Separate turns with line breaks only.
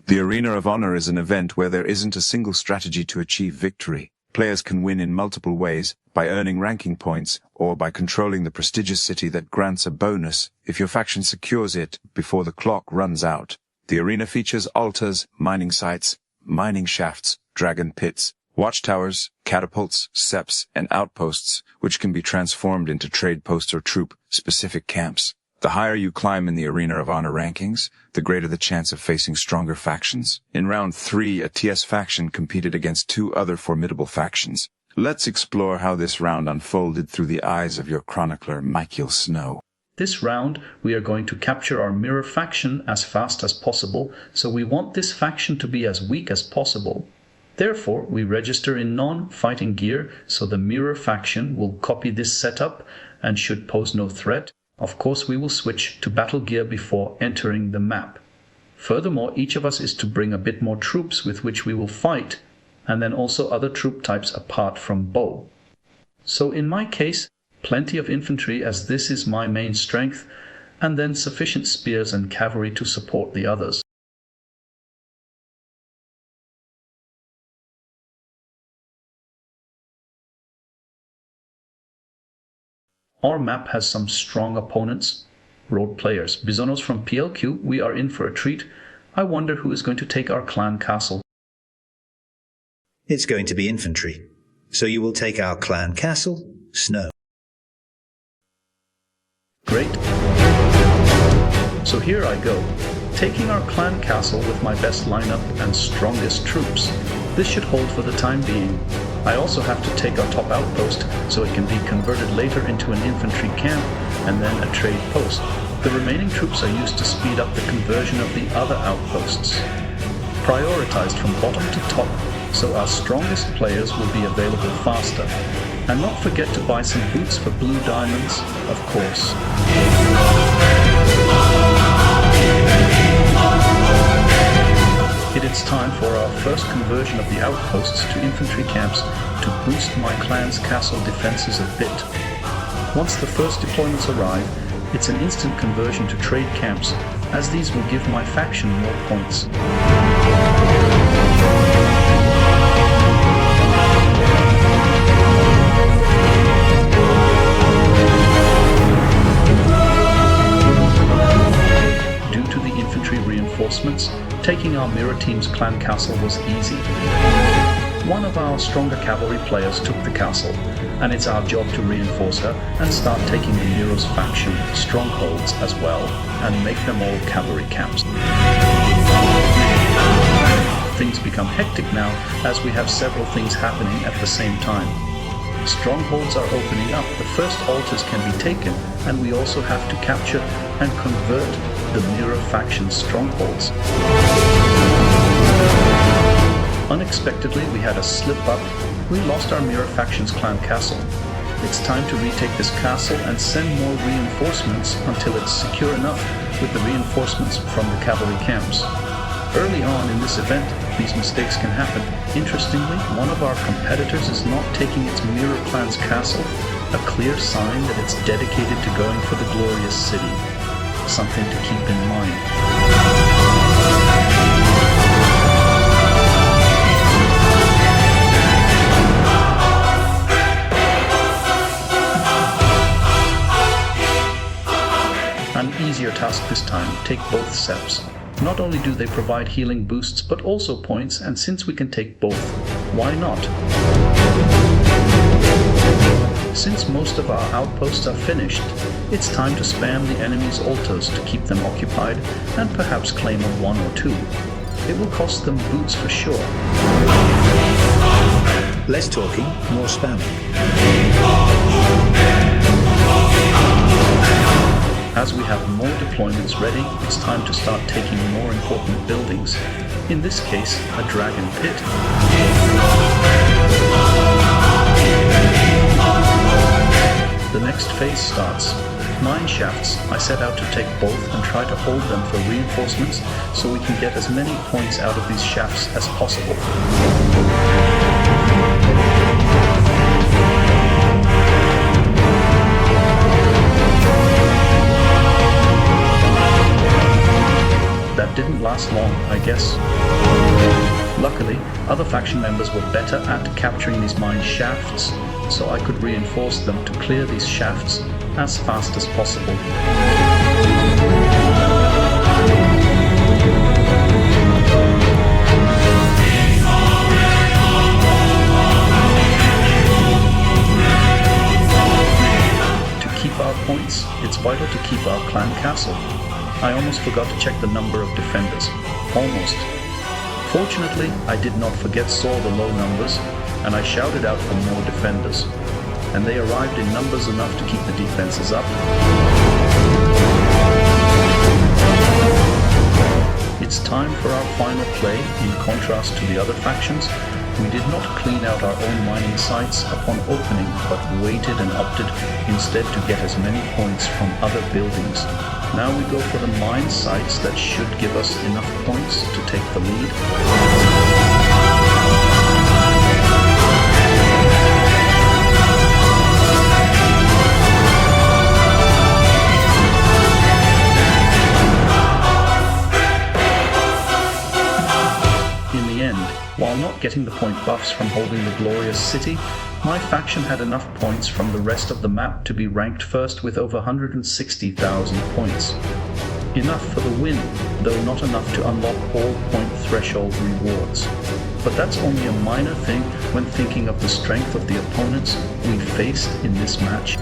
The Arena of Honor is an event where there isn't a single strategy to achieve victory. Players can win in multiple ways, by earning ranking points, or by controlling the prestigious city that grants a bonus if your faction secures it before the clock runs out. The arena features altars, mining sites, mining shafts, dragon pits, watchtowers, catapults, seps, and outposts, which can be transformed into trade posts or troop-specific camps. The higher you climb in the Arena of Honor rankings, the greater the chance of facing stronger factions. In Round 3, a TS faction competed against 2 other formidable factions. Let's explore how this round unfolded through the eyes of your chronicler, Michael Snow.
This round, we are going to capture our mirror faction as fast as possible, so we want this faction to be as weak as possible. Therefore, we register in non-fighting gear, so the mirror faction will copy this setup and should pose no threat. Of course, we will switch to battle gear before entering the map. Furthermore, each of us is to bring a bit more troops with which we will fight, and then also other troop types apart from bow. So in my case, plenty of infantry, as this is my main strength, and then sufficient spears and cavalry to support the others. Our map has some strong opponents, road players. Bisonos from PLQ, we are in for a treat. I wonder who is going to take our clan castle.
It's going to be infantry, so you will take our clan castle, Snow.
Great. So here I go, taking our clan castle with my best lineup and strongest troops. This should hold for the time being. I also have to take our top outpost, so it can be converted later into an infantry camp and then a trade post. The remaining troops are used to speed up the conversion of the other outposts. Prioritized from bottom to top, so our strongest players will be available faster. And not forget to buy some boots for blue diamonds, of course. It is time for our first conversion of the outposts to infantry camps to boost my clan's castle defenses a bit. Once the first deployments arrive, it's an instant conversion to trade camps, as these will give my faction more points. Due to the infantry reinforcements, taking our mirror team's clan castle was easy. One of our stronger cavalry players took the castle, and it's our job to reinforce her and start taking the Mirror's faction strongholds as well, and make them all cavalry camps. Things become hectic now, as we have several things happening at the same time. Strongholds are opening up, the first altars can be taken, and we also have to capture and convert the Mirror faction's strongholds. Unexpectedly, we had a slip-up. We lost our Mirror faction's clan castle. It's time to retake this castle and send more reinforcements until it's secure enough with the reinforcements from the cavalry camps. Early on in this event, these mistakes can happen. Interestingly, one of our competitors is not taking its Mirror clan's castle, a clear sign that it's dedicated to going for the glorious city. Something to keep in mind. An easier task this time, take both seps. Not only do they provide healing boosts, but also points, and since we can take both, why not? Since most of our outposts are finished, it's time to spam the enemy's altars to keep them occupied, and perhaps claim a 1 or 2. It will cost them boots for sure.
Less talking, more spamming.
As we have more deployments ready, it's time to start taking more important buildings. In this case, a dragon pit. The next phase starts. Mine shafts. I set out to take both and try to hold them for reinforcements so we can get as many points out of these shafts as possible. That didn't last long, I guess. Luckily, other faction members were better at capturing these mine shafts, so I could reinforce them to clear these shafts as fast as possible. Points, it's vital to keep our clan castle. I almost forgot to check the number of defenders. Almost. Fortunately, I did not saw the low numbers, and I shouted out for more defenders. And they arrived in numbers enough to keep the defenses up. It's time for our final play. In contrast to the other factions, we did not clean out our own mining sites upon opening, but waited and opted instead to get as many points from other buildings. Now we go for the mine sites that should give us enough points to take the lead. While not getting the point buffs from holding the glorious city, my faction had enough points from the rest of the map to be ranked first with over 160,000 points. Enough for the win, though not enough to unlock all point threshold rewards. But that's only a minor thing when thinking of the strength of the opponents we faced in this match.